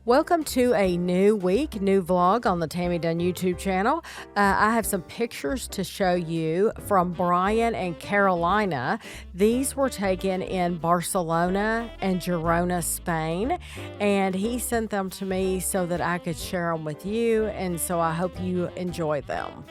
Welcome to a new week, new vlog on the Tammy Dunn YouTube channel. I have some pictures to show you from Brian and Carolina. These were taken in Barcelona and Girona, Spain, and he sent them to me so that I could share them with you, and so I hope you enjoy them.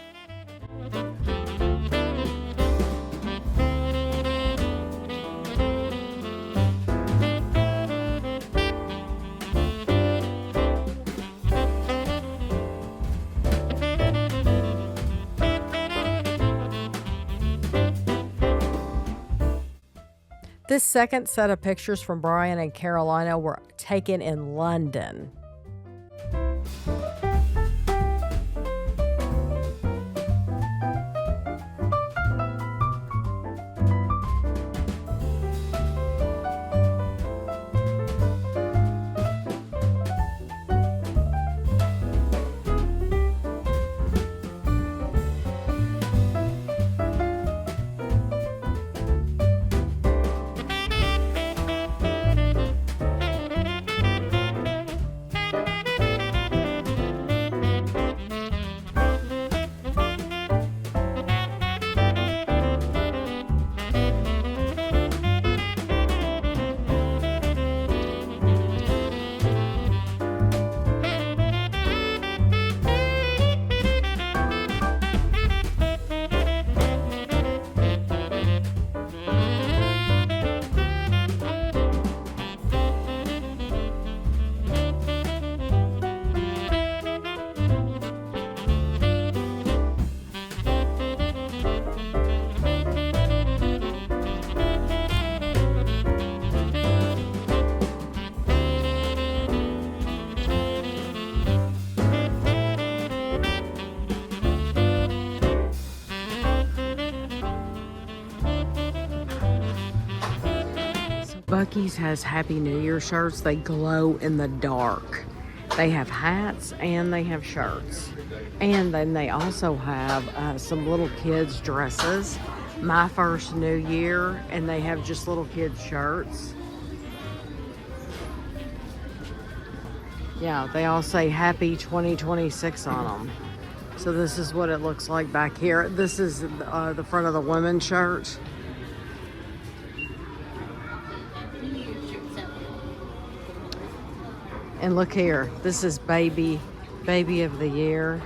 This second set of pictures from Brian and Carolina were taken in London. Buc-ee's has Happy New Year shirts. They glow in the dark. They have hats and they have shirts. And then they also have some little kids' dresses. My First New Year, and they have just little kids' shirts. Yeah, they all say Happy 2026 on them. So this is what it looks like back here. This is the front of the women's shirt. And look here, this is baby of the year.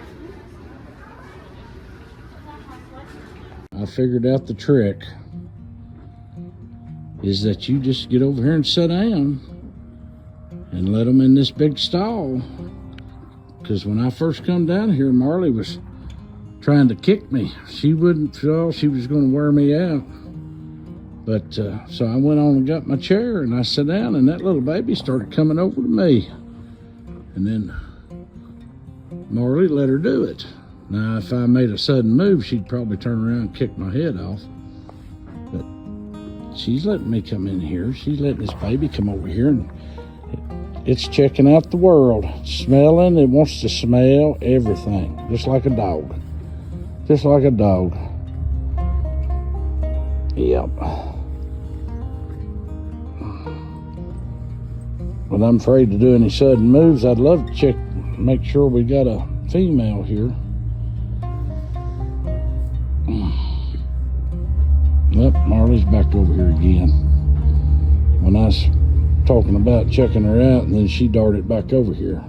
I figured out the trick is that you just get over here and sit down and let them in this big stall. Because when I first come down here, Marley was trying to kick me. She wouldn't feel she was going to wear me out. But so I went on and got my chair and I sat down, and that little baby started coming over to me. And then Marley let her do it. Now, if I made a sudden move, she'd probably turn around and kick my head off. But she's letting me come in here. She's letting this baby come over here, and it's checking out the world. Smelling, it wants to smell everything. Just like a dog. Just like a dog. Yep. But I'm afraid to do any sudden moves. I'd love to check, make sure we got a female here. Yep, Marley's back over here again. When I was talking about checking her out, and then she darted back over here.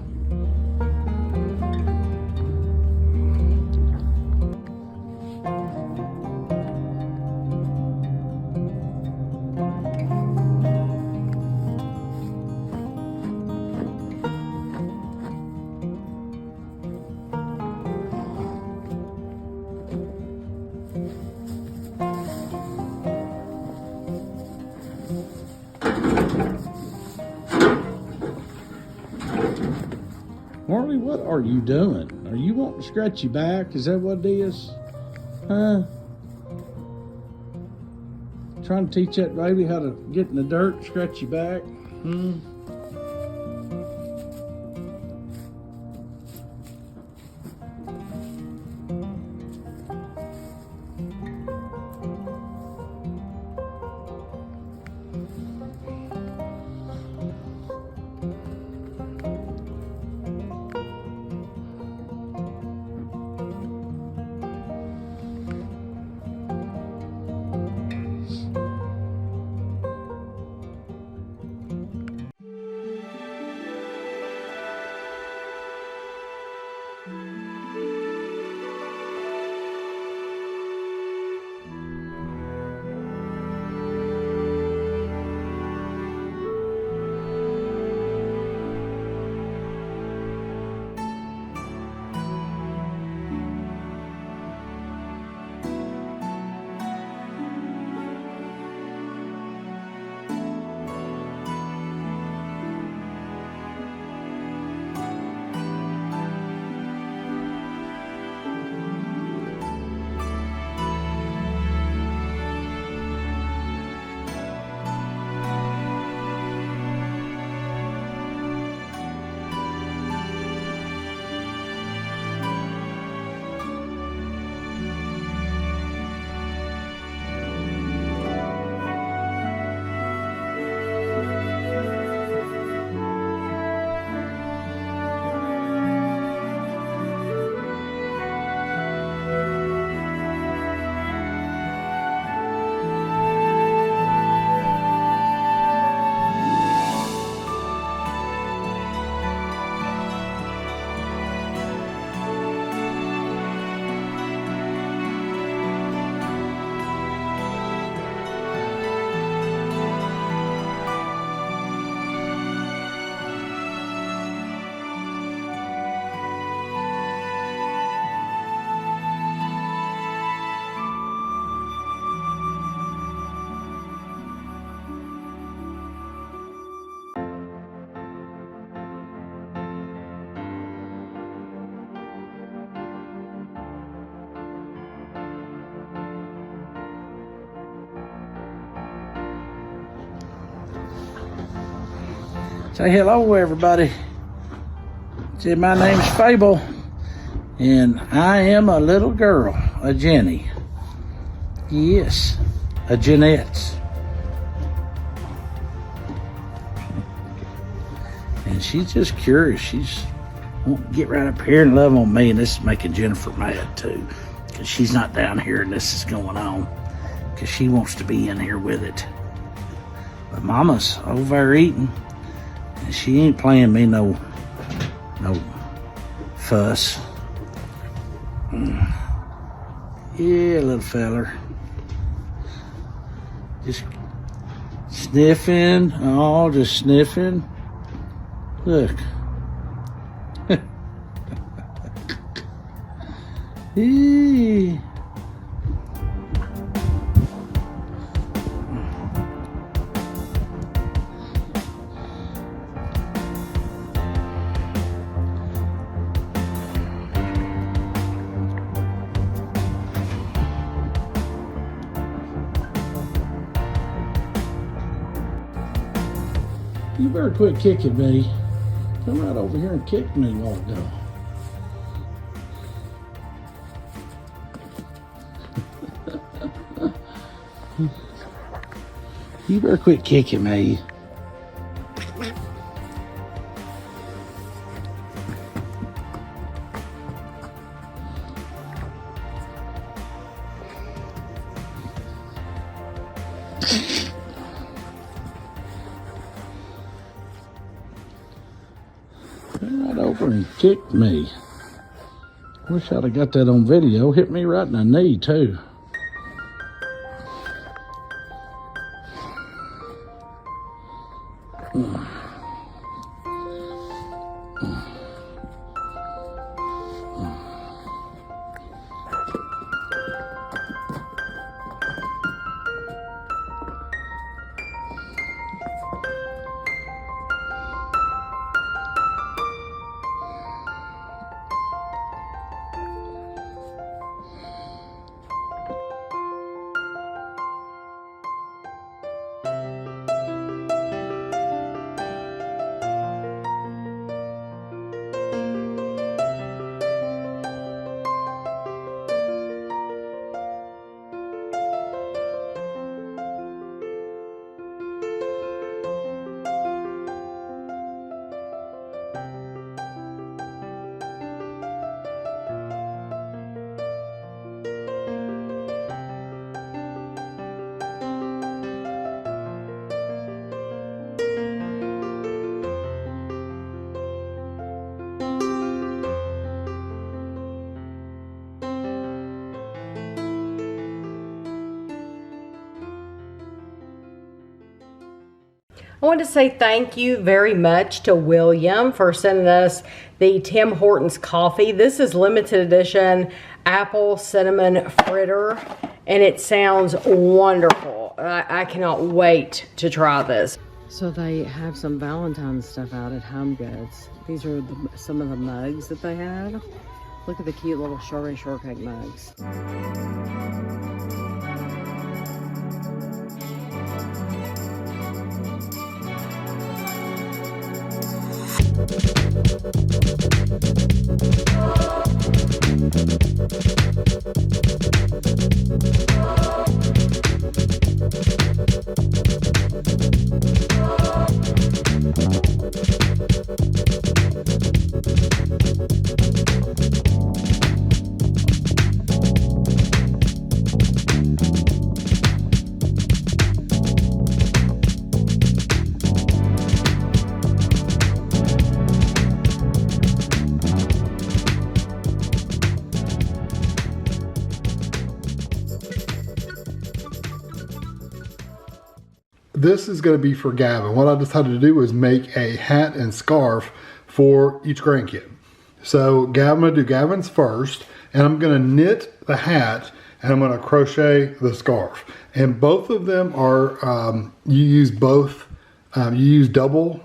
Marley, what are you doing? Are you wanting to scratch your back? Is that what it is? Huh? Trying to teach that baby how to get in the dirt, scratch your back? Say hello, everybody. Say, my name's Fable, and I am a little girl, a Jenny. Yes, a Jeanette. And she's just curious. She's won't get right up here and love on me, and this is making Jennifer mad too, because she's not down here and this is going on, because she wants to be in here with it. But Mama's over there eating, and she ain't playing me no fuss. Yeah, little feller. Just sniffing. Oh, just sniffing. Look. Eee. You better quit kicking me. Come right over here and kick me a while ago. You better quit kicking me. Right over and kicked me. Wish I'd have got that on video. Hit me right in the knee too. I want to say thank you very much to William for sending us the Tim Hortons coffee. This is limited edition apple cinnamon fritter, and it sounds wonderful. I cannot wait to try this. So they have some Valentine stuff out at Home Goods. These are some of the mugs that they have. Look at the cute little strawberry shortcake mugs. This is going to be for Gavin. What I decided to do was make a hat and scarf for each grandkid. So I'm going to do Gavin's first, and I'm going to knit the hat, and I'm going to crochet the scarf. And both of them are, you use double,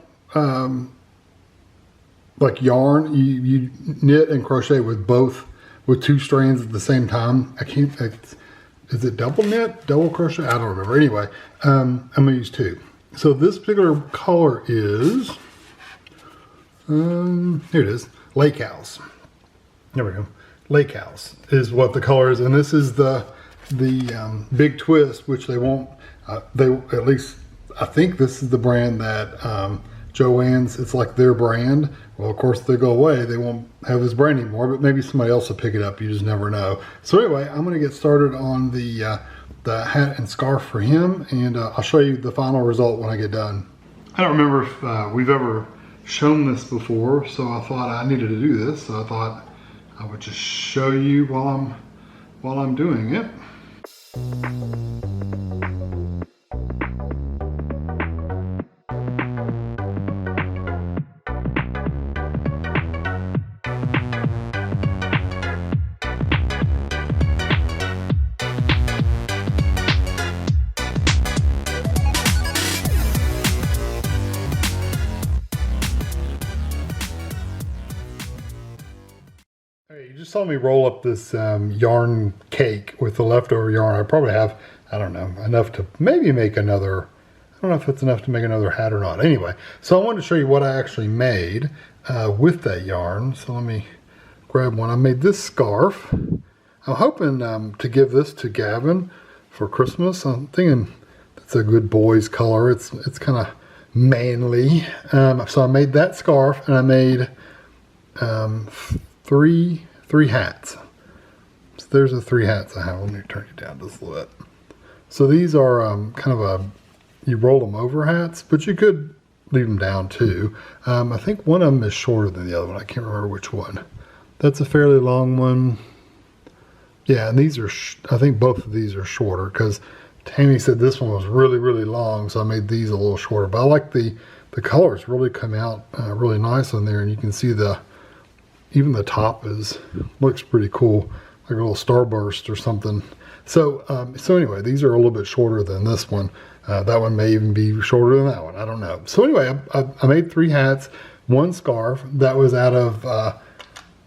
like yarn. You knit and crochet with two strands at the same time. Is it double knit, double crochet? I don't remember. Anyway, I'm gonna use two. So this particular color is Here it is, lake house. There we go. Lake house is what the color is, and this is the big twist, which they won't. They at least I think this is the brand that Joann's. It's like their brand. Well, of course they go away. They won't have this brand anymore, but maybe somebody else will pick it up. You just never know. So anyway, I'm going to get started on the hat and scarf for him, and I'll show you the final result when I get done. I don't remember if we've ever shown this before, so I thought I needed to do this. So I thought I would just show you while I'm doing it. You just saw me roll up this yarn cake with the leftover yarn. I probably have, I don't know, enough to maybe make another, I don't know if it's enough to make another hat or not. Anyway, so I wanted to show you what I actually made with that yarn. So let me grab one. I made this scarf. I'm hoping to give this to Gavin for Christmas. I'm thinking that's a good boy's color. It's kind of manly. So I made that scarf, and I made three hats. So there's the 3 hats I have. Let me turn you down just a little bit. So these are kind of you roll them over hats, but you could leave them down too. I think one of them is shorter than the other one. I can't remember which one. That's a fairly long one. Yeah, and these are, I think both of these are shorter, because Tammy said this one was really, really long, so I made these a little shorter. But I like the colors really come out really nice on there, and you can see even the top looks pretty cool, like a little starburst or something. So so anyway, these are a little bit shorter than this one. That one may even be shorter than that one. I don't know. So anyway, I made 3 hats, 1 scarf. That was out of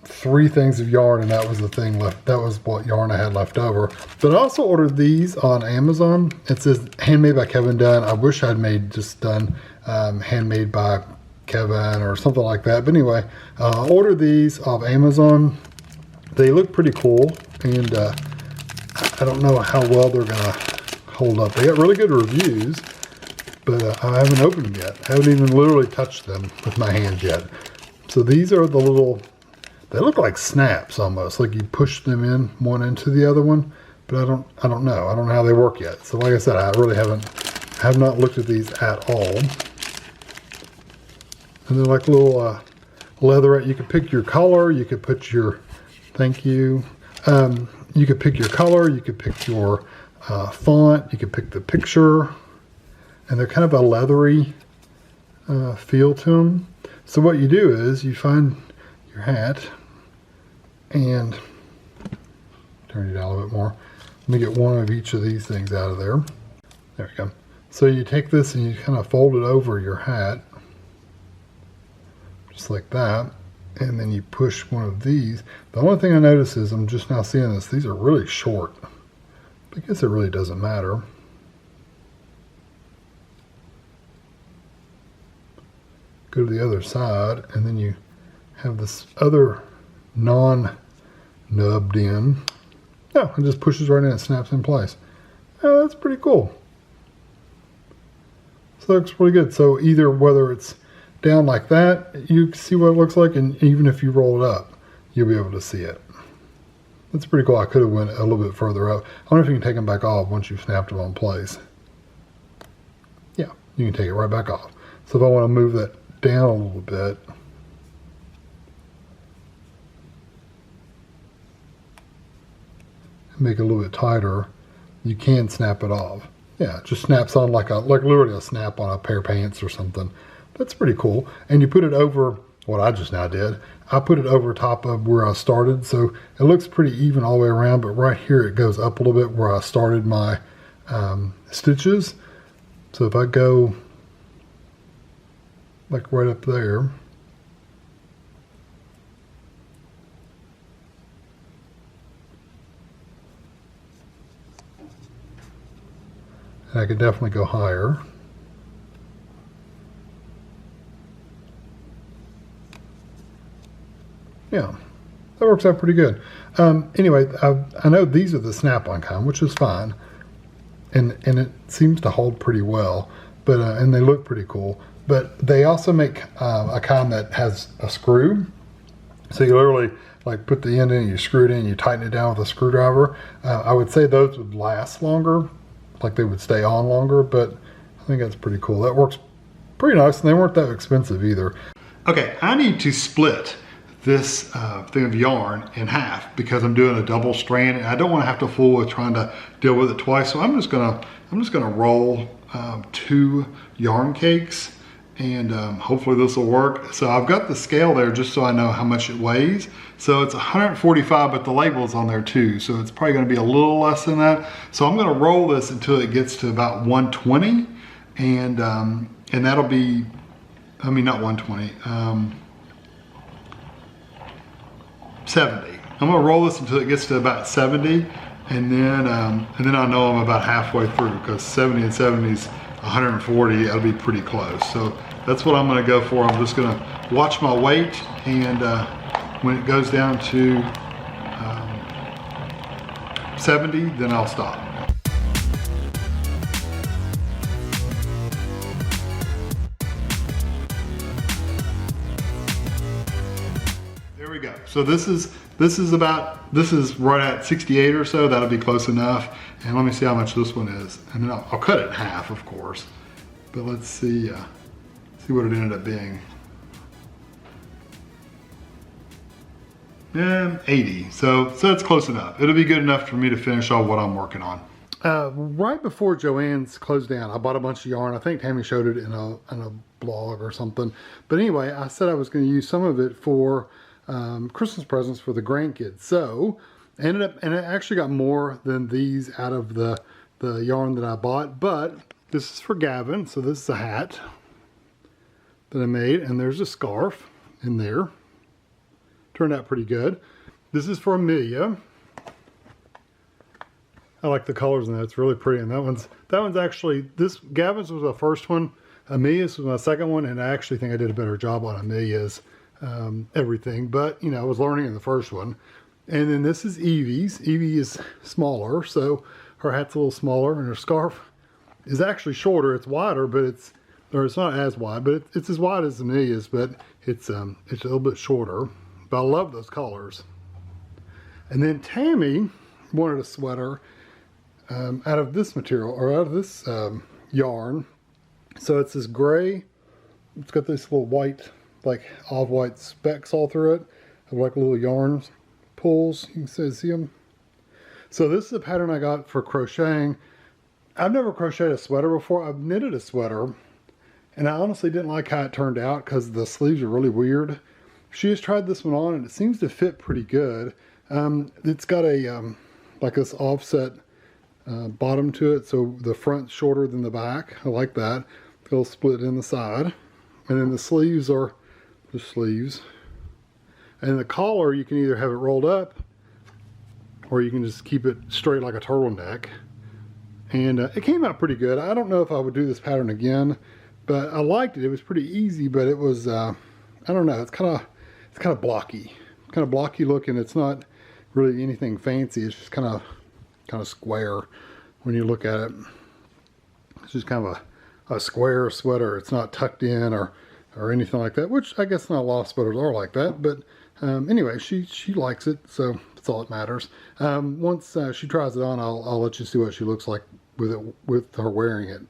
3 things of yarn, and that was the thing left. That was what yarn I had left over. But I also ordered these on Amazon. It says handmade by Kevin Dunn. I wish I'd done handmade by Kevin or something like that. But anyway, I ordered these off Amazon. They look pretty cool, and I don't know how well they're gonna hold up. They got really good reviews, but I haven't opened them yet. I haven't even literally touched them with my hands yet. So these are the little, they look like snaps almost, like you push them in one into the other one, but I don't know. I don't know how they work yet. So like I said, I really have not looked at these at all. And they're like little leatherette. You could pick your color. You could put your, thank you. You could pick your color. You could pick your font. You could pick the picture. And they're kind of a leathery feel to them. So what you do is you find your hat and turn it down a little bit more. Let me get one of each of these things out of there. There we go. So you take this and you kind of fold it over your hat, just like that, and then you push one of these. The only thing I notice is, I'm just now seeing this, these are really short. I guess it really doesn't matter. Go to the other side, and then you have this other non-nubbed in. No, it just pushes right in and snaps in place. Oh, that's pretty cool. So that looks really good. So either whether it's down like that, you can see what it looks like, and even if you roll it up, you'll be able to see it. That's pretty cool. I could have went a little bit further up. I wonder if you can take them back off once you've snapped them on place. Yeah, you can take it right back off. So if I want to move that down a little bit, make it a little bit tighter, you can snap it off. Yeah, it just snaps on like literally a snap on a pair of pants or something. That's pretty cool. And you put it over, what I just now did, I put it over top of where I started, so it looks pretty even all the way around, but right here it goes up a little bit where I started my stitches. So if I go like right up there, and I could definitely go higher. Yeah, that works out pretty good. Anyway, I know these are the snap-on kind, which is fine. And it seems to hold pretty well, but and they look pretty cool. But they also make a kind that has a screw, so you literally like put the end in, you screw it in, you tighten it down with a screwdriver. I would say those would last longer, like they would stay on longer. But I think that's pretty cool. That works pretty nice, and they weren't that expensive either. Okay, I need to split this thing of yarn in half because I'm doing a double strand and I don't want to have to fool with trying to deal with it twice. So I'm just gonna roll 2 yarn cakes, and hopefully this will work. So I've got the scale there just so I know how much it weighs. So it's 145, but the label is on there too. So it's probably gonna be a little less than that. So I'm gonna roll this until it gets to about 120, and that'll be, I mean, not 120, 70. I'm gonna roll this until it gets to about 70, and then I know I'm about halfway through, because 70 and 70 is 140. That'll be pretty close. So that's what I'm gonna go for. I'm just gonna watch my weight, and when it goes down to 70, then I'll stop. There we go. So this is right at 68 or so. That'll be close enough. And let me see how much this one is. And then I'll cut it in half, of course. But let's see what it ended up being. 80. So it's close enough. It'll be good enough for me to finish all what I'm working on. Right before Joann's closed down, I bought a bunch of yarn. I think Tammy showed it in a blog or something. But anyway, I said I was going to use some of it for Christmas presents for the grandkids. So ended up, and I actually got more than these out of the yarn that I bought. But this is for Gavin. So this is a hat that I made, and there's a scarf in there. Turned out pretty good. This is for Amelia. I like the colors in that. It's really pretty. And that one's actually, Gavin's was the first one. Amelia's was my second one, and I actually think I did a better job on Amelia's everything. But, you know, I was learning in the first one. And then this is Evie's. Evie is smaller, so her hat's a little smaller, and her scarf is actually shorter. It's wider, but it's not as wide, but it's as wide as Amelia's, but it's a little bit shorter. But I love those colors. And then Tammy wanted a sweater out of this material, or out of this yarn. So it's this gray. It's got this little white, like off-white specks all through it, of like little yarn pulls. You can see them. So this is a pattern I got for crocheting. I've never crocheted a sweater before. I've knitted a sweater, and I honestly didn't like how it turned out because the sleeves are really weird. She has tried this one on, and it seems to fit pretty good. It's got a like this offset bottom to it, so the front's shorter than the back. I like that. It'll split in the side, and then the sleeves are the sleeves. And the collar, you can either have it rolled up, or you can just keep it straight like a turtleneck. And it came out pretty good. I don't know if I would do this pattern again, but I liked it. It was pretty easy, but it was I don't know. It's kind of blocky, looking. It's not really anything fancy. It's just kind of square when you look at it. It's just kind of a square sweater. It's not tucked in or anything like that, which I guess not a lot of sweaters are like that. But anyway, she likes it, so that's all that matters. Once she tries it on, I'll let you see what she looks like with her wearing it.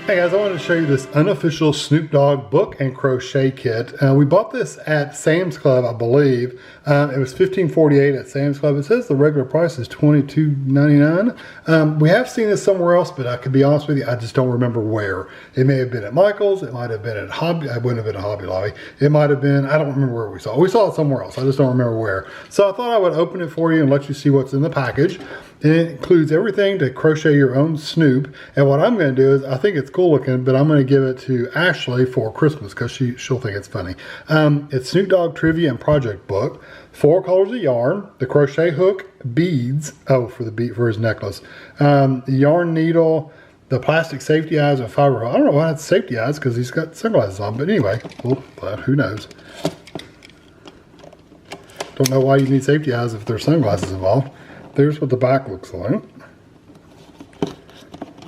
Hey guys, I wanted to show you this unofficial Snoop Dogg book and crochet kit. We bought this at Sam's Club, I believe. It was $15.48 at Sam's Club. It says the regular price is $22.99. We have seen this somewhere else, but I could be honest with you, I just don't remember where. It may have been at Michael's. It might have been at Hobby. It wouldn't have been at Hobby Lobby. It might have been, I don't remember where we saw it. We saw it somewhere else. I just don't remember where. So I thought I would open it for you and let you see what's in the package. And it includes everything to crochet your own Snoop. And what I'm going to do is, I think it's cool looking, but I'm going to give it to Ashley for Christmas because she'll think it's funny. It's Snoop Dogg Trivia and Project Book, 4 colors of yarn, the crochet hook, beads, for his necklace, the yarn needle, the plastic safety eyes and fiber. I don't know why it's safety eyes because he's got sunglasses on, but anyway, well, who knows? Don't know why you need safety eyes if there's sunglasses involved. There's what the back looks like.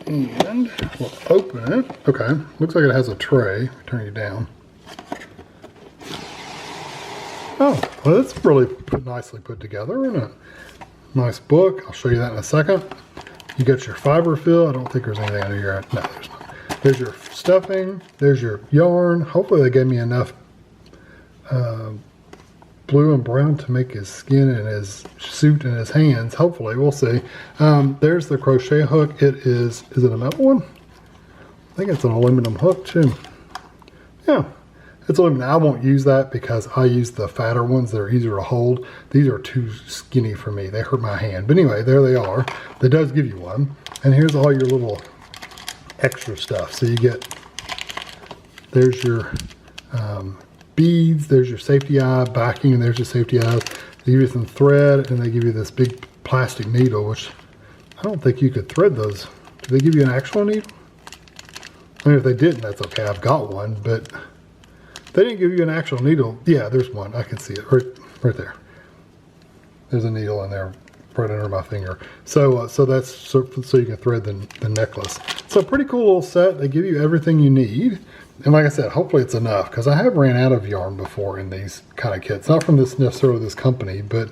And we'll open it. Okay, looks like it has a tray. Turn you down. Oh, well, that's really nicely put together, isn't it? Nice book. I'll show you that in a second. You got your fiber fill. I don't think there's anything under here. No, there's not. There's your stuffing. There's your yarn. Hopefully they gave me enough blue and brown to make his skin and his suit and his hands. Hopefully, we'll see. There's the crochet hook. It is it a metal one? I think it's an aluminum hook too. Yeah, it's aluminum. I won't use that because I use the fatter ones that are easier to hold. These are too skinny for me. They hurt my hand. But anyway, there they are. That does give you one. And here's all your little extra stuff. So you get, there's your beads, there's your safety eye backing, and there's your safety eyes. They give you some thread, and they give you this big plastic needle, which I don't think you could thread those. Did they give you an actual needle? I mean, if they didn't, that's okay. I've got one, but they didn't give you an actual needle. Yeah, there's one. I can see it right there. There's a needle in there right under my finger. So that's so you can thread the necklace. So pretty cool little set. They give you everything you need. And like I said, hopefully it's enough, because I have ran out of yarn before in these kind of kits. Not from this necessarily this company, but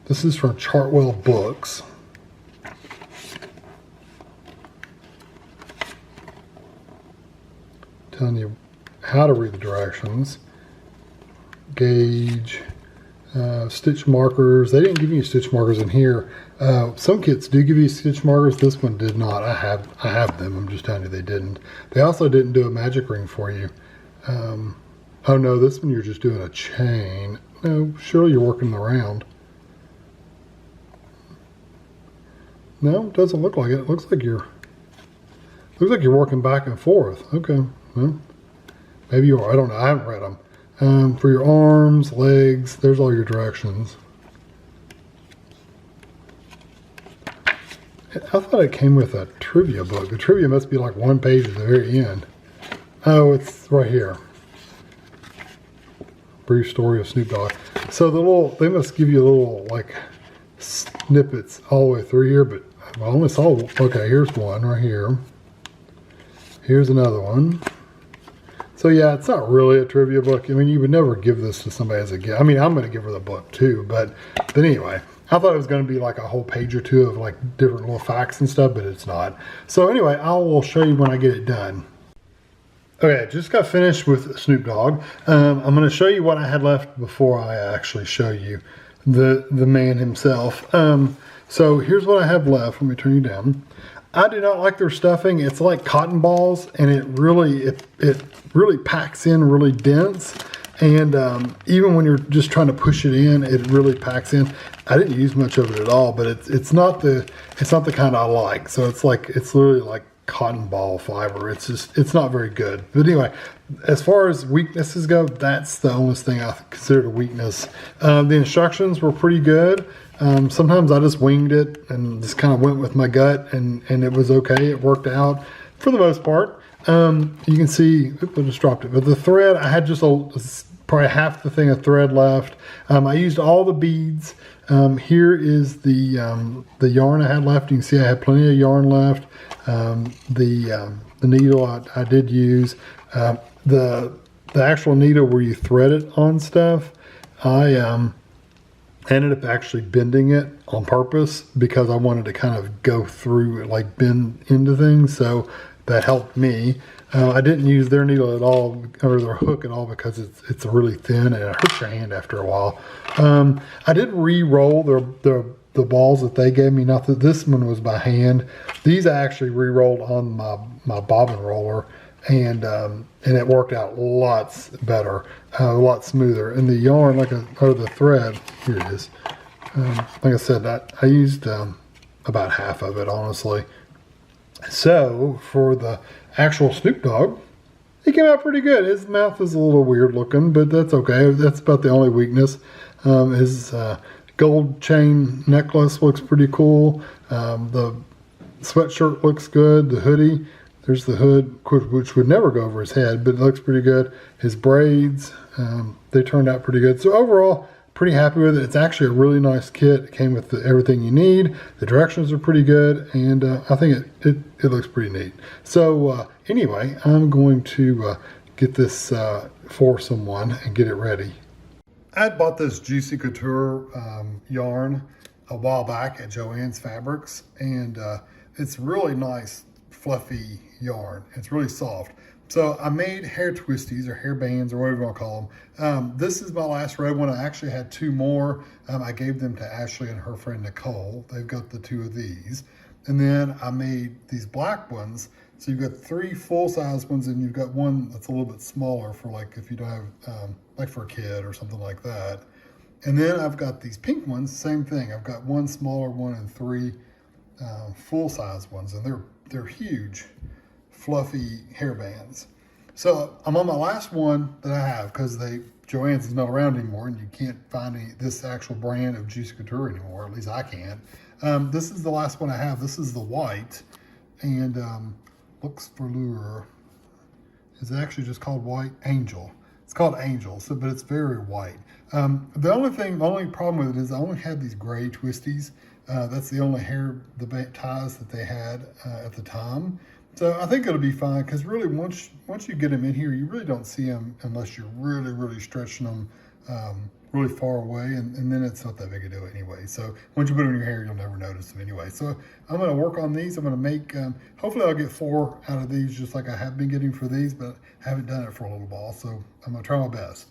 this is from Chartwell Books. Telling you how to read the directions. Gauge, stitch markers. They didn't give you stitch markers in here. Some kits do give you stitch markers. This one did not. I have them. I'm just telling you they didn't. They also didn't do a magic ring for you. Oh no, this one you're just doing a chain. No, surely you're working around. No, it doesn't look like it. It looks like you're working back and forth. Okay, well, maybe you are. I don't know. I haven't read them. For your arms, legs, there's all your directions. I thought it came with a trivia book. The trivia must be like one page at the very end. Oh, it's right here. Brief story of Snoop Dogg. So they must give you little like snippets all the way through here, but I only saw, okay, here's one right here. Here's another one. So yeah, it's not really a trivia book. I mean, you would never give this to somebody as a gift. I mean, I'm going to give her the book too, but anyway, I thought it was going to be like a whole page or two of like different little facts and stuff, but it's not. So anyway, I will show you when I get it done. Okay, just got finished with Snoop Dogg. I'm going to show you what I had left before I actually show you the man himself. So here's what I have left. Let me turn you down. I do not like their stuffing. It's like cotton balls, and it really packs in really dense. And even when you're just trying to push it in, it really packs in. I didn't use much of it at all, but it's not the kind I like. So it's literally like cotton ball fiber. It's not very good. But anyway, as far as weaknesses go, that's the only thing I considered a weakness. The instructions were pretty good. Sometimes I just winged it and just kind of went with my gut, and it was okay. It worked out for the most part. You can see, I just dropped it, but the thread, I had just probably half the thing of thread left. I used all the beads. Here is the yarn I had left. You can see I had plenty of yarn left. The needle I did use. The actual needle where you thread it on stuff, I ended up actually bending it on purpose because I wanted to kind of go through, like bend into things. So that helped me. I didn't use their needle at all, or their hook at all, because it's really thin and it hurts your hand after a while. I did re-roll the balls that they gave me. Not that this one was by hand. These I actually re-rolled on my bobbin roller, and it worked out lots better, a lot smoother. And the yarn, or the thread, here it is. Like I said, I used about half of it, honestly. So for the actual Snoop Dogg, he came out pretty good. His mouth is a little weird looking, but that's okay. That's about the only weakness. His gold chain necklace looks pretty cool. The Sweatshirt looks good. The hoodie, there's the hood, which would never go over his head, but it looks pretty good. His braids, they turned out pretty good. So overall, pretty happy with it. It's actually a really nice kit. It came with everything you need. The directions are pretty good, and I think it looks pretty neat. So anyway, I'm going to get this for someone and get it ready. I had bought this Juicy Couture yarn a while back at Joann's Fabrics, and it's really nice, fluffy yarn. It's really soft. So I made hair twisties or hair bands or whatever you want to call them. This is my last red one. I actually had 2 more. I gave them to Ashley and her friend Nicole. They've got the 2 of these. And then I made these black ones. So you've got 3 full-size ones, and you've got one that's a little bit smaller for like if you don't have, like for a kid or something like that. And then I've got these pink ones, same thing. I've got 1 smaller one and 3 full-size ones, and they're huge, fluffy hair bands. So I'm on my last one that I have because Joann's is not around anymore, and you can't find this actual brand of Juicy Couture anymore. At least I can't. This is the last one I have. This is the white, and looks for lure. It's actually just called White Angel. It's called Angel, but it's very white. The only problem with it is I only had these gray twisties. That's the only the ties that they had at the time. So I think it'll be fine, because really once you get them in here, you really don't see them unless you're really, really stretching them really far away, and then it's not that big a deal anyway. So once you put them in your hair, you'll never notice them anyway. So I'm going to work on these. I'm going to make, hopefully I'll get 4 out of these just like I have been getting for these, but I haven't done it for a little while. So I'm going to try my best.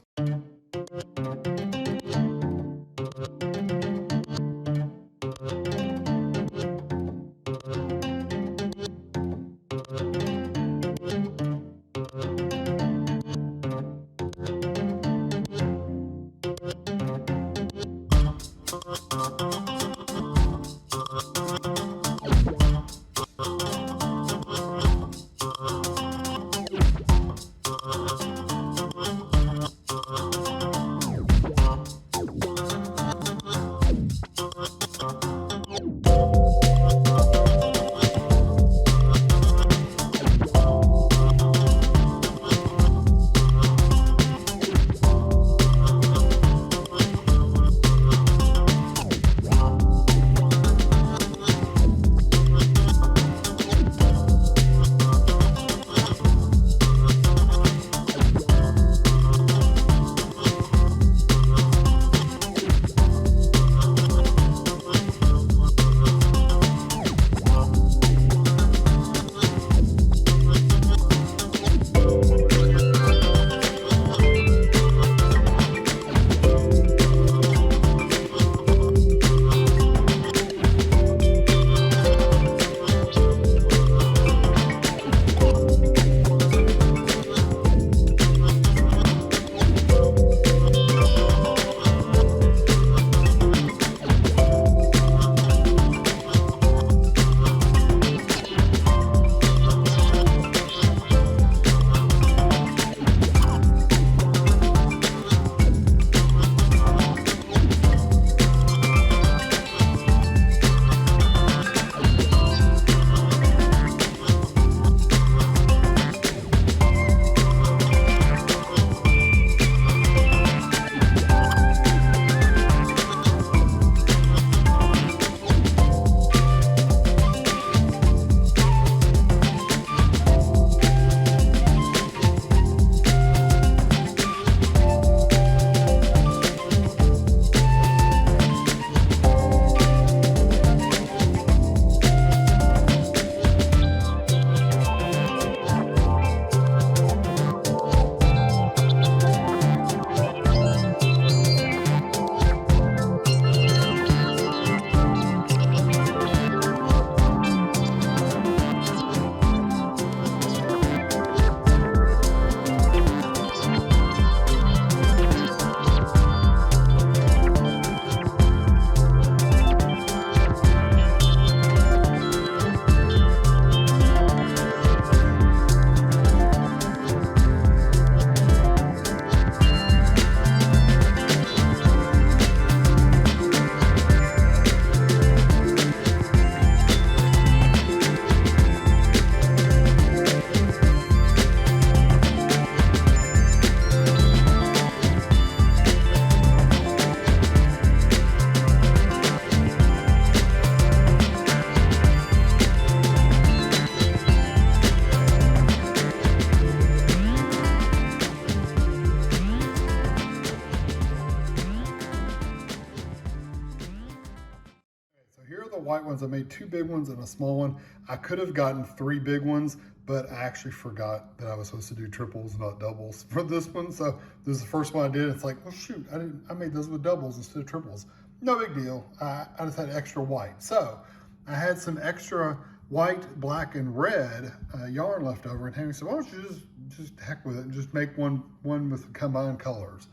white ones. I made 2 big ones and a small one. I could have gotten 3 big ones, but I actually forgot that I was supposed to do triples, not doubles for this one. So this is the first one I did. It's like, well, shoot, I made those with doubles instead of triples. No big deal. I just had extra white. So I had some extra white, black, and red yarn left over, and Tammy said, why don't you just heck with it and just make one with combined colors.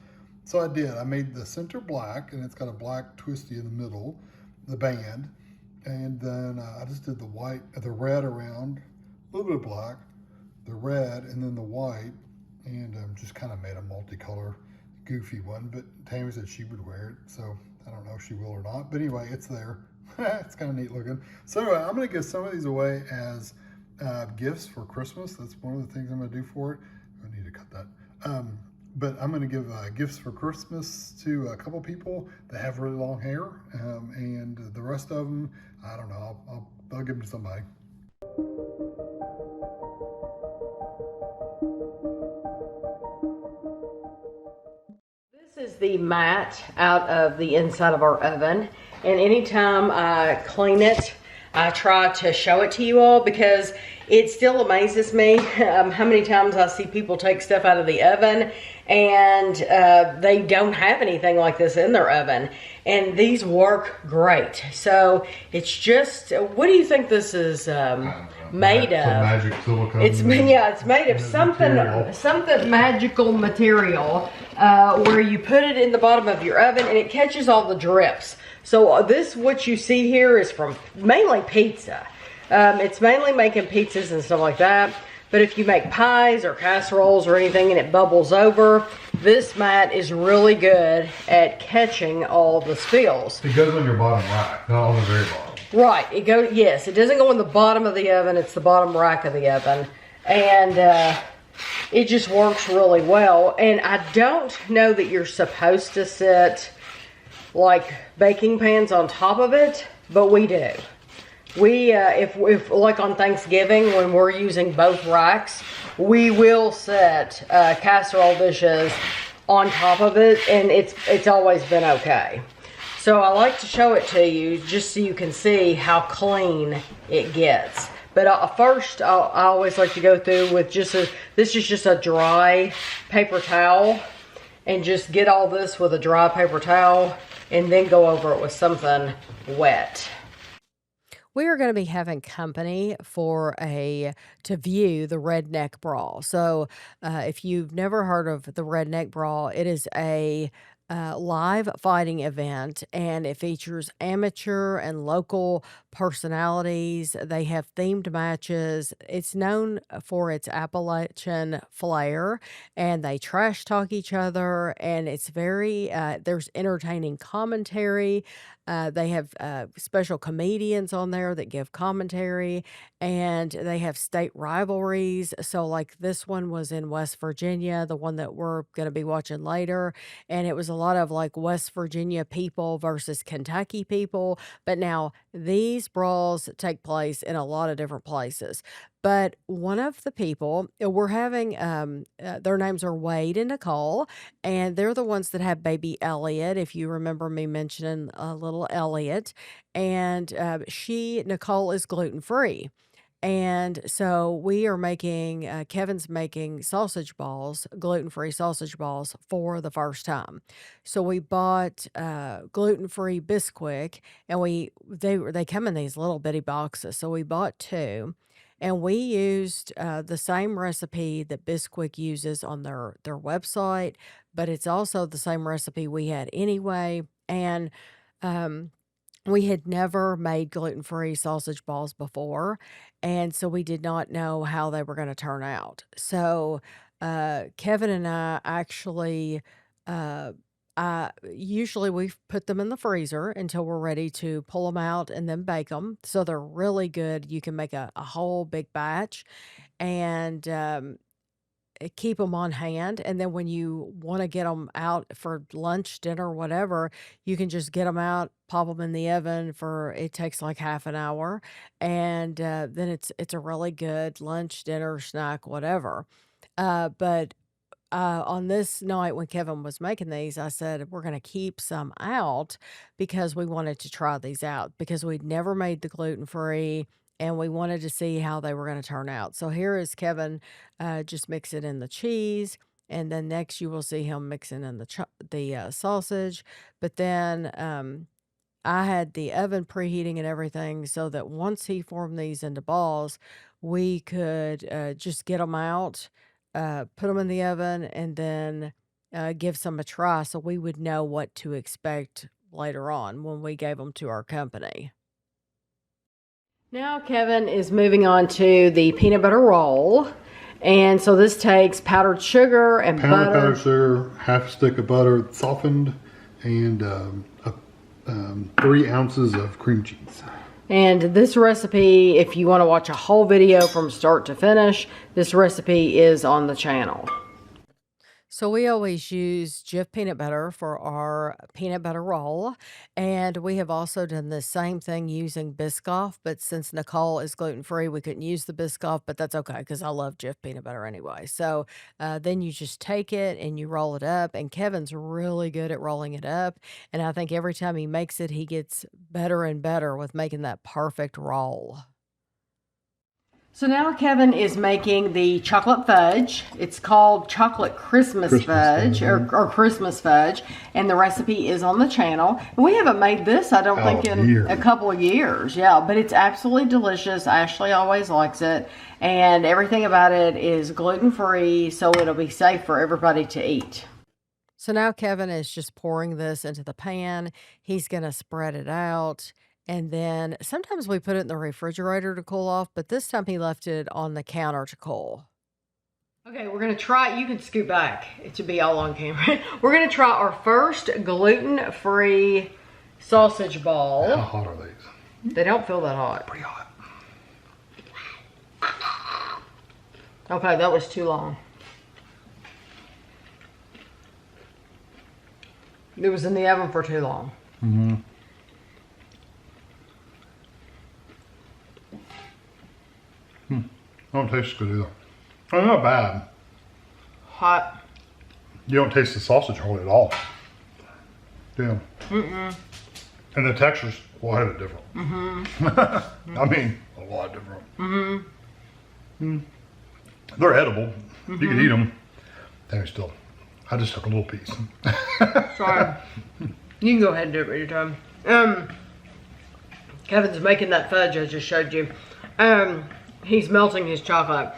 So I did. I made the center black, and it's got a black twisty in the middle, the band, and then I just did the white, the red around, a little bit of black, the red, and then the white, and just kind of made a multicolor goofy one. But Tammy said she would wear it, so I don't know if she will or not. But anyway, it's there. It's kind of neat looking. So anyway, I'm going to give some of these away as gifts for Christmas. That's one of the things I'm going to do for it. I need to cut that. But I'm going to give gifts for Christmas to a couple people that have really long hair, and the rest of them, I don't know. I'll give them to somebody. This is the mat out of the inside of our oven, and anytime I clean it, I try to show it to you all because it still amazes me how many times I see people take stuff out of the oven and they don't have anything like this in their oven, and these work great. So it's just, what do you think this is made of? Some magic silicone. It's made of something magical material where you put it in the bottom of your oven and it catches all the drips. So this, what you see here, is from mainly pizza. It's mainly making pizzas and stuff like that. But if you make pies or casseroles or anything and it bubbles over, this mat is really good at catching all the spills. It goes on your bottom rack, not on the very bottom. Right, yes, it doesn't go in the bottom of the oven, it's the bottom rack of the oven. And it just works really well. And I don't know that you're supposed to sit like baking pans on top of it, but we do. We, if like on Thanksgiving, when we're using both racks, we will set casserole dishes on top of it, and it's always been okay. So I like to show it to you just so you can see how clean it gets. But first, I always like to go through with this is just a dry paper towel, and just get all this with a dry paper towel, and then go over it with something wet. We are going to be having company to view the Redneck Brawl. So if you've never heard of the Redneck Brawl, it is a live fighting event, and it features amateur and local personalities. They have themed matches. It's known for its Appalachian flair, and they trash talk each other, and it's there's entertaining commentary. They have special comedians on there that give commentary, and they have state rivalries. So like this one was in West Virginia, the one that we're going to be watching later, and it was a lot of like West Virginia people versus Kentucky people. But now these brawls take place in a lot of different places. But one of the people, we're having, their names are Wade and Nicole, and they're the ones that have baby Elliot, if you remember me mentioning little Elliot. And Nicole is gluten-free. And so we are making, Kevin's making sausage balls, gluten-free sausage balls for the first time. So we bought gluten-free Bisquick, and they come in these little bitty boxes. So we bought 2, and we used the same recipe that Bisquick uses on their website, but it's also the same recipe we had anyway. And um, we had never made gluten-free sausage balls before, and so we did not know how they were gonna turn out. So, Kevin and I actually, uh, usually we put them in the freezer until we're ready to pull them out and then bake them. So they're really good. You can make a whole big batch, and, keep them on hand, and then when you wanna get them out for lunch, dinner, whatever, you can just get them out, pop them in the oven it takes like half an hour, and, then it's a really good lunch, dinner, snack, whatever. But on this night when Kevin was making these, I said, we're going to keep some out because we wanted to try these out because we'd never made the gluten-free and we wanted to see how they were going to turn out. So here is Kevin just mixing in the cheese. And then next you will see him mixing in the sausage. But then I had the oven preheating and everything so that once he formed these into balls, we could just get them out, put them in the oven, and then give some a try so we would know what to expect later on when we gave them to our company. Now Kevin is moving on to the peanut butter roll. And so this takes powdered sugar and butter. Powdered sugar, half a stick of butter softened, and 3 ounces of cream cheese. And this recipe, if you want to watch a whole video from start to finish, this recipe is on the channel. So we always use Jif peanut butter for our peanut butter roll. And we have also done the same thing using Biscoff. But since Nicole is gluten-free, we couldn't use the Biscoff. But that's okay because I love Jif peanut butter anyway. So then you just take it and you roll it up. And Kevin's really good at rolling it up. And I think every time he makes it, he gets better and better with making that perfect roll. So now Kevin is making the chocolate fudge. It's called chocolate Christmas fudge or Christmas fudge, and the recipe is on the channel. And we haven't made this, I don't think, in a couple of years. Yeah, but it's absolutely delicious. Ashley always likes it, and everything about it is gluten-free, so it'll be safe for everybody to eat. So now Kevin is just pouring this into the pan. He's going to spread it out. And then sometimes we put it in the refrigerator to cool off, but this time he left it on the counter to cool. Okay, we're going to try, you can scoot back. It should be all on camera. We're going to try our first gluten-free sausage ball. How hot are these? They don't feel that hot. Pretty hot. Okay, that was too long. It was in the oven for too long. Mm-hmm. Don't taste good either. Oh, not bad. Hot. You don't taste the sausage hardly at all. Yeah. And the texture's quite a bit different. I mean, a lot different. They're edible. You can eat them. They're still. I just took a little piece. Sorry. You can go ahead and do it with your time. Kevin's making that fudge I just showed you. He's melting his chocolate.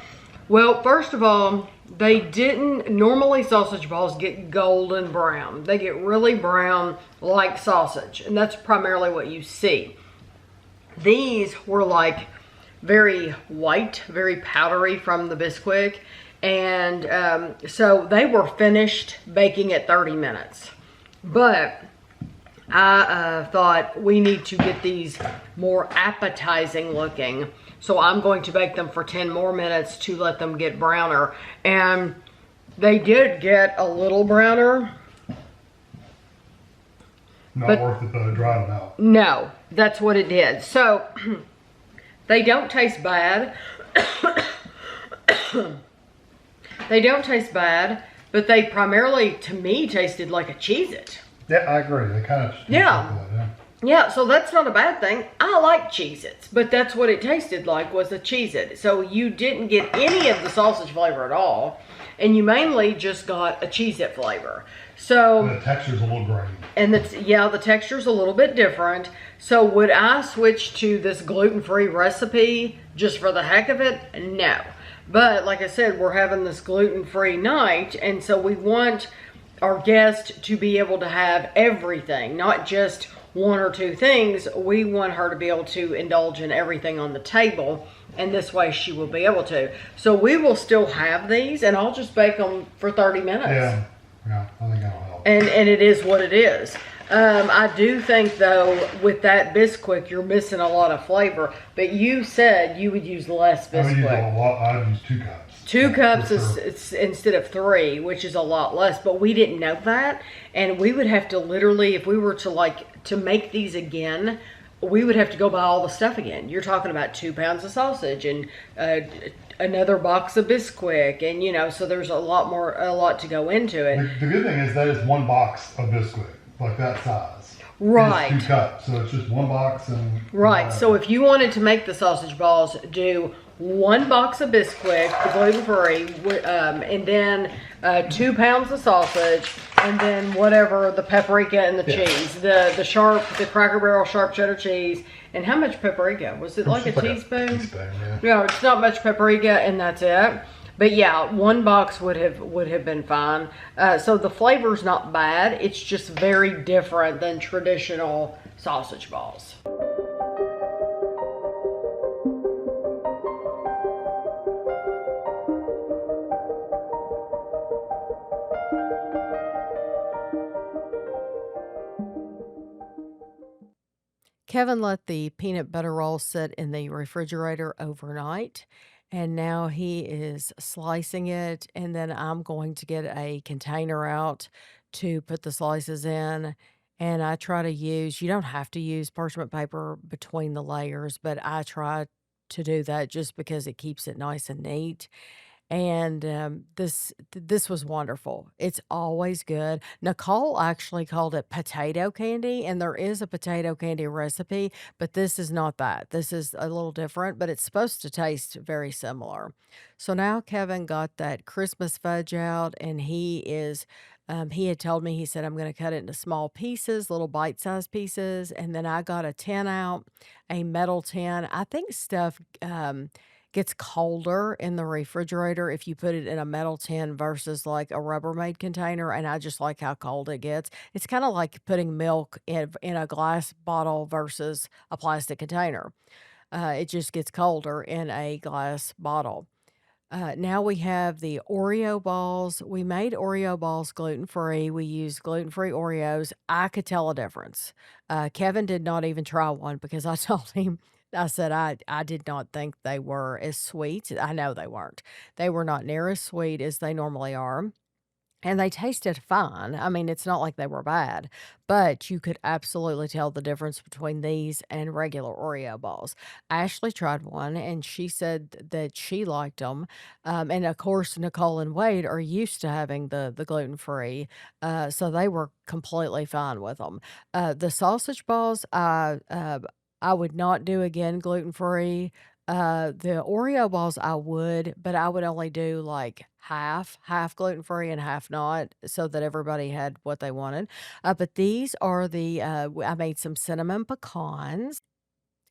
Well, first of all, they didn't, normally sausage balls get golden brown. They get really brown like sausage, and that's primarily what you see. These were like very white, very powdery from the Bisquick, and so they were finished baking at 30 minutes. But I thought we need to get these more appetizing looking. So I'm going to bake them for 10 more minutes to let them get browner. And they did get a little browner. Not worth it though, dry them out. No, that's what it did. So they don't taste bad. They don't taste bad, but they primarily, to me, tasted like a Cheez-It. Yeah, I agree. They kind of Yeah, so that's not a bad thing. I like Cheez-Its, but that's what it tasted like, was a Cheez-It. So you didn't get any of the sausage flavor at all, and you mainly just got a Cheez-It flavor. So the texture's a little grainy. And the texture's a little bit different. So would I switch to this gluten-free recipe just for the heck of it? No. But like I said, we're having this gluten-free night, and so we want our guest to be able to have everything, not just one or two things. We want her to be able to indulge in everything on the table, and this way she will be able to. So we will still have these, and I'll just bake them for 30 minutes. Yeah, I think that'll help. And it is what it is. I do think, though, with that Bisquick, you're missing a lot of flavor. But you said you would use less Bisquick. I would use a lot. I would use 2 cups. 2 cups is instead of 3, which is a lot less. But we didn't know that, and we would have to literally, if we were to to make these again, we would have to go buy all the stuff again. You're talking about 2 pounds of sausage and another box of Bisquick, and you know, so there's a lot to go into it. The good thing is that it's 1 box of Bisquick, like that size. Right. And it's 2 cups, so it's just 1 box and. Right. So if you wanted to make the sausage balls, do 1 box of Bisquick, the gluten-free, and then 2 pounds of sausage, and then whatever, the paprika and the cheese, the Cracker Barrel sharp cheddar cheese. And how much paprika? Was it like a teaspoon? Yeah, it's not much paprika, and that's it. But yeah, 1 box would have been fine. So the flavor's not bad. It's just very different than traditional sausage balls. Kevin let the peanut butter roll sit in the refrigerator overnight, and now he is slicing it, and then I'm going to get a container out to put the slices in. And I try to use, you don't have to use parchment paper between the layers, but I try to do that just because it keeps it nice and neat. And this was wonderful. It's always good. Nicole actually called it potato candy, and there is a potato candy recipe, but this is not that. This is a little different, but it's supposed to taste very similar. So now Kevin got that Christmas fudge out, and he had told me, he said, I'm going to cut it into small pieces, little bite-sized pieces. And then I got a tin out, a metal tin. I think stuff gets colder in the refrigerator if you put it in a metal tin versus like a Rubbermaid container, and I just like how cold it gets. It's kind of like putting milk in a glass bottle versus a plastic container. It just gets colder in a glass bottle. Now we have the Oreo balls. We made Oreo balls gluten-free. We used gluten-free Oreos. I could tell a difference. Kevin did not even try one because I told him, I said I did not think they were as sweet. I know they weren't. They were not near as sweet as they normally are. And they tasted fine. I mean, it's not like they were bad, but you could absolutely tell the difference between these and regular Oreo balls. Ashley tried one, and she said that she liked them. And of course, Nicole and Wade are used to having the gluten-free, so they were completely fine with them. The sausage balls, I would not do again gluten-free. The Oreo balls I would, but I would only do like half gluten-free and half not, so that everybody had what they wanted. But these are I made some cinnamon pecans.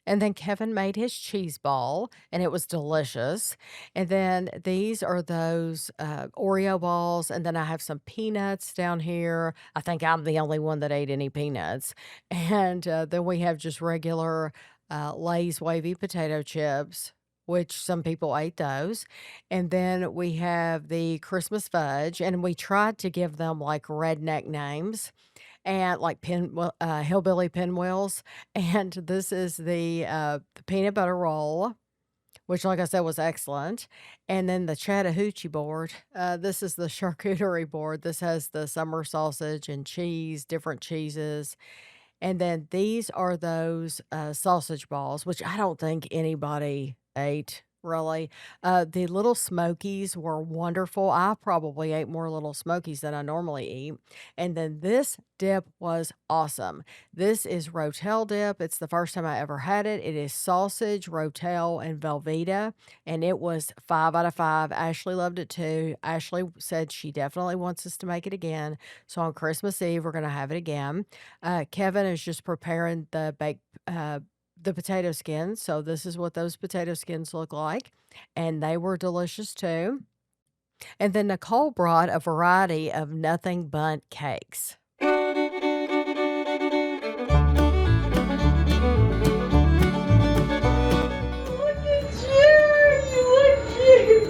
And then Kevin made his cheese ball, and it was delicious. And then these are those Oreo balls. And then I have some peanuts down here. I think I'm the only one that ate any peanuts. And then we have just regular Lay's wavy potato chips, which some people ate those. And then we have the Christmas fudge, and we tried to give them like redneck names and like hillbilly pinwheels. And this is the peanut butter roll, which, like I said, was excellent. And then the Chattahoochee board. This is the charcuterie board. This has the summer sausage and cheese, different cheeses. And then these are those sausage balls, which I don't think anybody ate, really. The little Smokies were wonderful. I probably ate more little Smokies than I normally eat. And then this dip was awesome. This is Rotel dip. It's the first time I ever had it. It is sausage, Rotel, and Velveeta, and it was 5 out of 5. Ashley loved it too. Ashley said she definitely wants us to make it again. So on Christmas Eve, we're going to have it again. Kevin is just preparing the potato skins. So this is what those potato skins look like. And they were delicious too. And then Nicole brought a variety of nothing but cakes. Look at you! You look cute!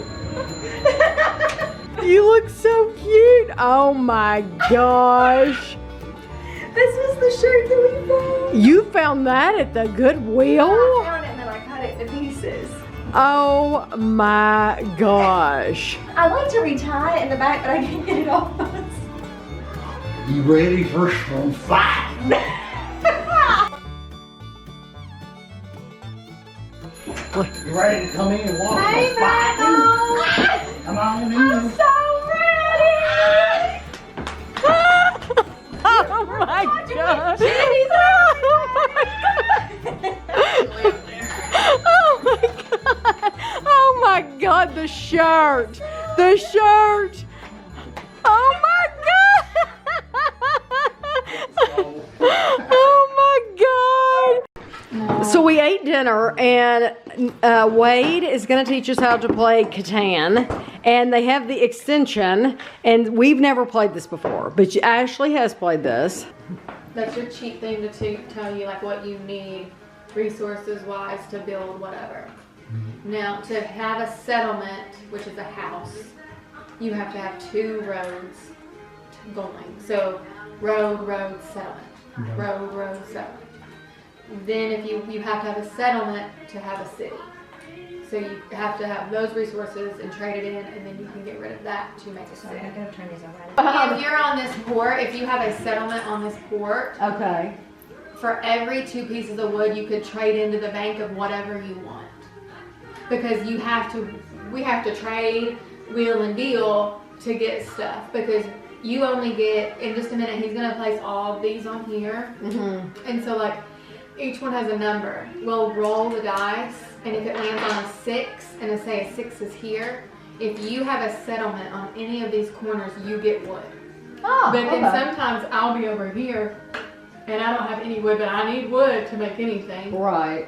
You look so cute! Oh my gosh! This was the shirt that we found. You found that at the Goodwill? I found it and then I cut it to pieces. Oh my gosh. I like to retie it in the back, but I can't get it off. You ready for some fight? You ready to come in and watch Hey, the fighting? Michael! Come on in. I'm so ready! Oh my god! Oh my god! Oh my god! The shirt! The shirt! Oh my god! Oh my god! So we ate dinner, and Wade is going to teach us how to play Catan, and they have the extension, and we've never played this before, but Ashley has played this. That's your cheat thing to tell you like what you need resources wise to build whatever. Now to have a settlement, which is a house, you have to have 2 roads going. So road, settlement. Road, settlement. Then if you have to have a settlement to have a city. So you have to have those resources and trade it in, and then you can get rid of that to make a city. I'm gonna turn these on. If you're on this port, if you have a settlement on this port, Okay. for every 2 pieces of wood, you could trade into the bank of whatever you want. Because we have to trade, wheel and deal to get stuff. Because you only get, in just a minute, he's gonna place all of these on here. And so like, each one has a number. We'll roll the dice, and if it lands on a 6, and say a 6 is here, if you have a settlement on any of these corners, you get wood. Oh, But then sometimes I'll be over here, and I don't have any wood, but I need wood to make anything. Right.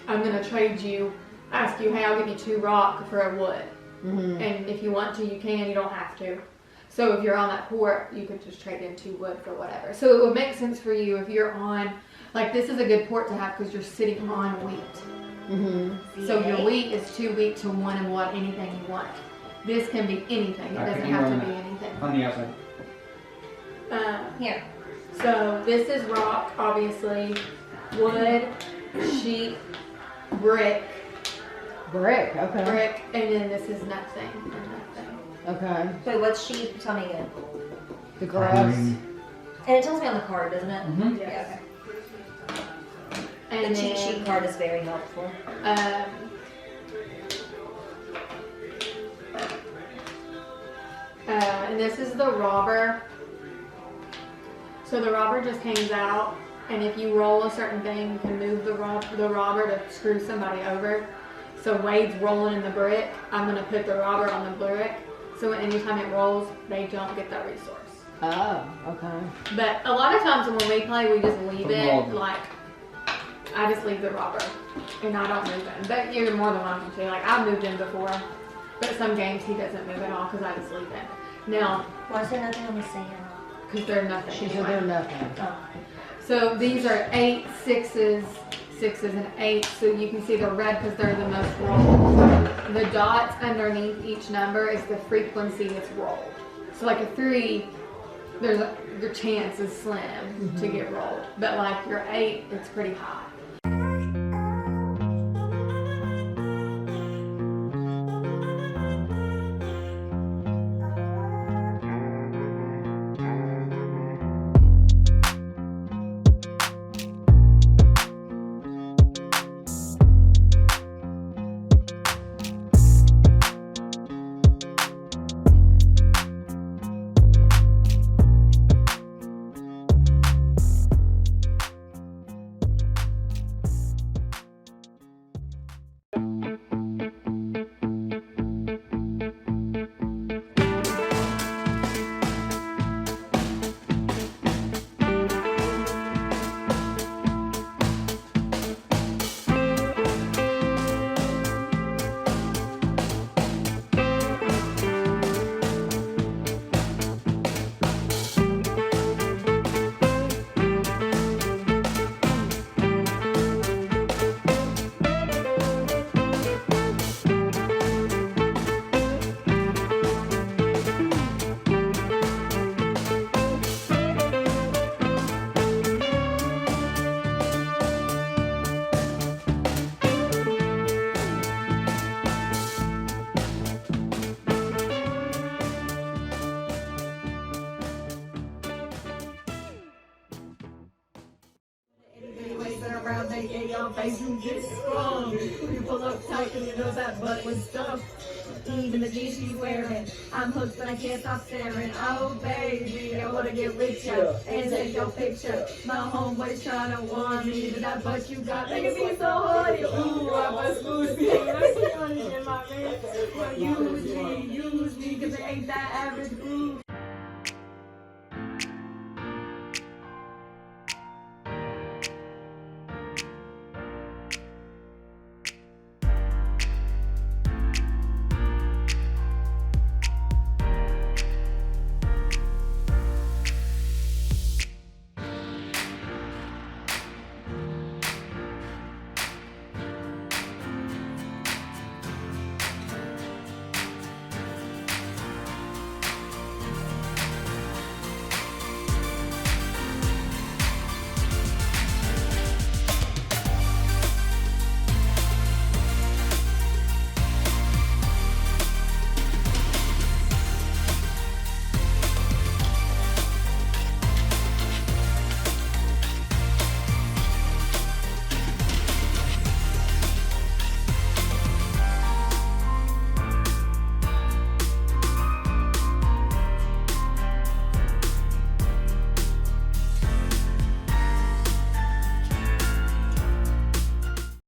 I'm gonna trade you, ask you, hey, I'll give you 2 rock for a wood. And if you want to, you can, you don't have to. So if you're on that port, you could just trade in 2 wood for whatever. So it would make sense for you if you're on, like this is a good port to have because you're sitting on wheat. So your wheat is too weak to 1 and what anything you want. This can be anything, it doesn't have to be anything. On the outside. Here. So this is rock, obviously, wood, sheep, brick, Brick. Okay. and then this is nothing and nothing. Okay. Wait, what's sheep? Tell me again. The grass. And it tells me on the card, doesn't it? Mhm. Yeah, okay. And The cheat then, sheet card is very helpful. And this is the robber. So the robber just hangs out, and if you roll a certain thing, you can move the robber to screw somebody over. So Wade's rolling in the brick. I'm gonna put the robber on the brick. So anytime it rolls, they don't get that resource. Oh, okay. But a lot of times when we play, we just leave it. Robber. Like, I just leave the robber, and I don't move him. But you're more than welcome to. Like, I've moved him before, but some games he doesn't move at all because I just leave him. Now, Why is there nothing on the sand? because they're nothing. She said anyway. they're nothing. Oh. So these are 8 6s, 6s and 8s. So you can see the red because they're the most rolled. The dots underneath each number is the frequency it's rolled. So like a 3, your chance is slim to get rolled. But like your 8, it's pretty high. around, making your face you get sprung. You pull up tight and you know that butt was stuffed. Even the jeans she's wearing, I'm hooked but I can't stop staring. Oh baby, I wanna get with ya and take your picture. My homeboy's trying to warn me that that butt you got making me so horny. Ooh, I must lose me. I see money in my man. Well, use me, cause it ain't that average groove.